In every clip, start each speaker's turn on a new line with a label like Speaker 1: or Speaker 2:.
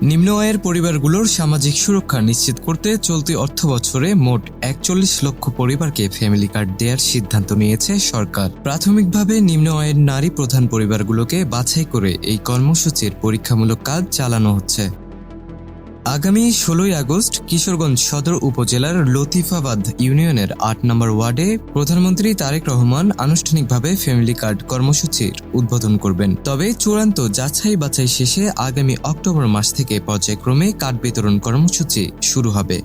Speaker 1: নিম্ন আয়ের পরিবারগুলোর সামাজিক সুরক্ষা নিশ্চিত করতে চলতি অর্থবছরে মোট ৪১ লক্ষ পরিবারকে ফ্যামিলি কার্ড দেওয়ার সিদ্ধান্ত নিয়েছে সরকার। প্রাথমিকভাবে নিম্ন আয়ের নারী প্রধান পরিবারগুলোকে বাছাই করে এই কর্মসূচির পরীক্ষামূলক কাজ চালানো হচ্ছে। আগামী ১৬ আগস্ট কিশোরগঞ্জ সদর উপজেলার লতিফাবাদ ইউনিয়নের ৮ নম্বর ওয়ার্ডে প্রধানমন্ত্রী তারেক রহমান আনুষ্ঠানিকভাবে ফ্যামিলি কার্ড কর্মসূচির উদ্বোধন করবেন। তবে চূড়ান্ত যাচাই বাছাই শেষে আগামী অক্টোবর মাস থেকে পর্যায়ক্রমে কার্ড বিতরণ কর্মসূচি শুরু হবে।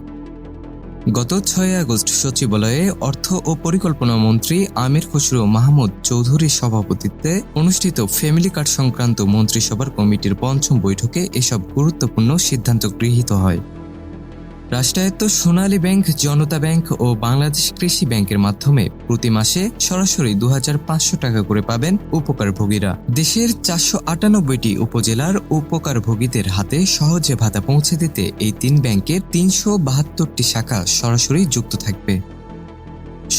Speaker 1: গত ৬ আগস্ট সচিবালয়ে অর্থ ও পরিকল্পনা মন্ত্রী আমির খসরু মাহমুদ চৌধুরীর সভাপতিত্বে অনুষ্ঠিত ফ্যামিলি কার্ড সংক্রান্ত মন্ত্রিসভার কমিটির পঞ্চম বৈঠকে এসব গুরুত্বপূর্ণ সিদ্ধান্ত গৃহীত হয়। রাষ্ট্রায়ত্ত সোনালী ব্যাংক, জনতা ব্যাংক ও বাংলাদেশ কৃষি ব্যাংকের মাধ্যমে প্রতি মাসে সরাসরি ২৫০০ টাকা করে পাবেন উপকারভোগীরা। দেশের ৪৯৮টি উপজেলার উপকারভোগীদের হাতে সহজে ভাতা পৌঁছে দিতে এই ৩ ব্যাংকের ৩৭২টি শাখা সরাসরি যুক্ত থাকবে।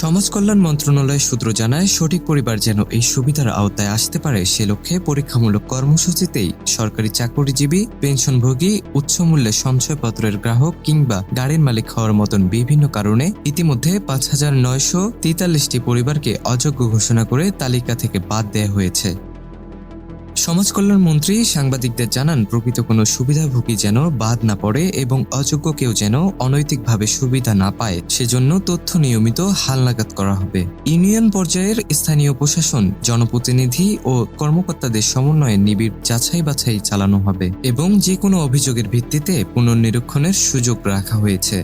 Speaker 1: সমাজ কল্যাণ মন্ত্রণালয় সূত্র জানায়, সঠিক পরিবার যেন এই সুবিধার আওতায় আসতে পারে সে লক্ষ্যে পরীক্ষামূলক কর্মসূচিতেই সরকারি চাকরিজীবী, পেনশনভোগী, উচ্চমূল্যে সঞ্চয়পত্রের গ্রাহক কিংবা গাড়ির মালিক হওয়ার মতন বিভিন্ন কারণে ইতিমধ্যে ৫,৯৪৩টি পরিবারকে অযোগ্য ঘোষণা করে তালিকা থেকে বাদ দেওয়া হয়েছে। সমাজ কল্যাণ মন্ত্রী সাংবাদিকদের জানান, প্রকৃত কোনো সুবিধাভোগী যেন বাদ না পড়ে এবং অযোগ্য কেউ যেন অনৈতিকভাবে সুবিধা না পায় সেজন্য তথ্য নিয়মিত হালনাগাদ করা হবে। ইউনিয়ন পর্যায়ের স্থানীয় প্রশাসন, জনপ্রতিনিধি ও কর্মকর্তাদের সমন্বয়ে নিবিড় যাচাই বাছাই চালানো হবে এবং যে কোনো অভিযোগের ভিত্তিতে পুনর্নিরীক্ষণের সুযোগ রাখা হয়েছে।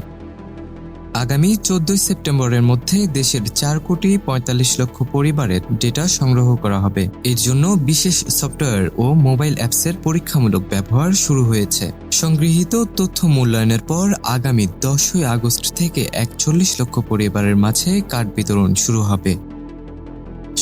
Speaker 1: আগামী ১৪ সেপ্টেম্বরের মধ্যে দেশের ৪,৪৫ লক্ষ পরিবারের ডেটা সংগ্রহ করা হবে। এর জন্য বিশেষ সফটওয়্যার ও মোবাইল অ্যাপসের পরীক্ষামূলক ব্যবহার শুরু হয়েছে। সংগৃহীত তথ্য মূল্যায়নের পর আগামী ১০ আগস্ট থেকে ৪১ লক্ষ পরিবারের মাঝে কার্ড বিতরণ শুরু হবে।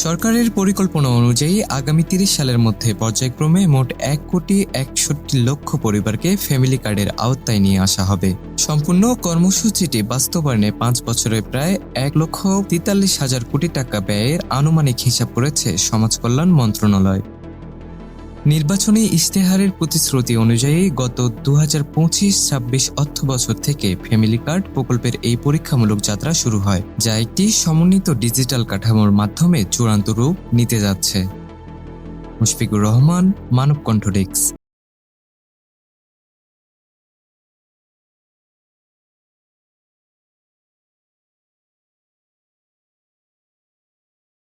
Speaker 1: সরকারের পরিকল্পনা অনুযায়ী আগামী ৩০ সালের মধ্যে পর্যায়ক্রমে মোট ১,৬১ লক্ষ পরিবারকে ফ্যামিলি কার্ডের আওতায় নিয়ে আসা হবে। সম্পূর্ণ কর্মসূচিটি বাস্তবায়নে ৫ বছরে প্রায় ১,৪৩,০০০ কোটি টাকা ব্যয়ের আনুমানিক হিসাব করেছে সমাজ কল্যাণ মন্ত্রণালয়। নির্বাচনী ইশতেহারের প্রতিশ্রুতি অনুযায়ী গত ২০২৫-২৬ অর্থবছর থেকে ফ্যামিলি কার্ড প্রকল্পের এই পরীক্ষামূলক যাত্রা শুরু হয়, যা একটি সমন্বিত ডিজিটাল কাঠামোর মাধ্যমে চূড়ান্ত রূপ নিতে যাচ্ছে। মুশফিকুর রহমান, মানবকণ্ঠ ডেস্ক।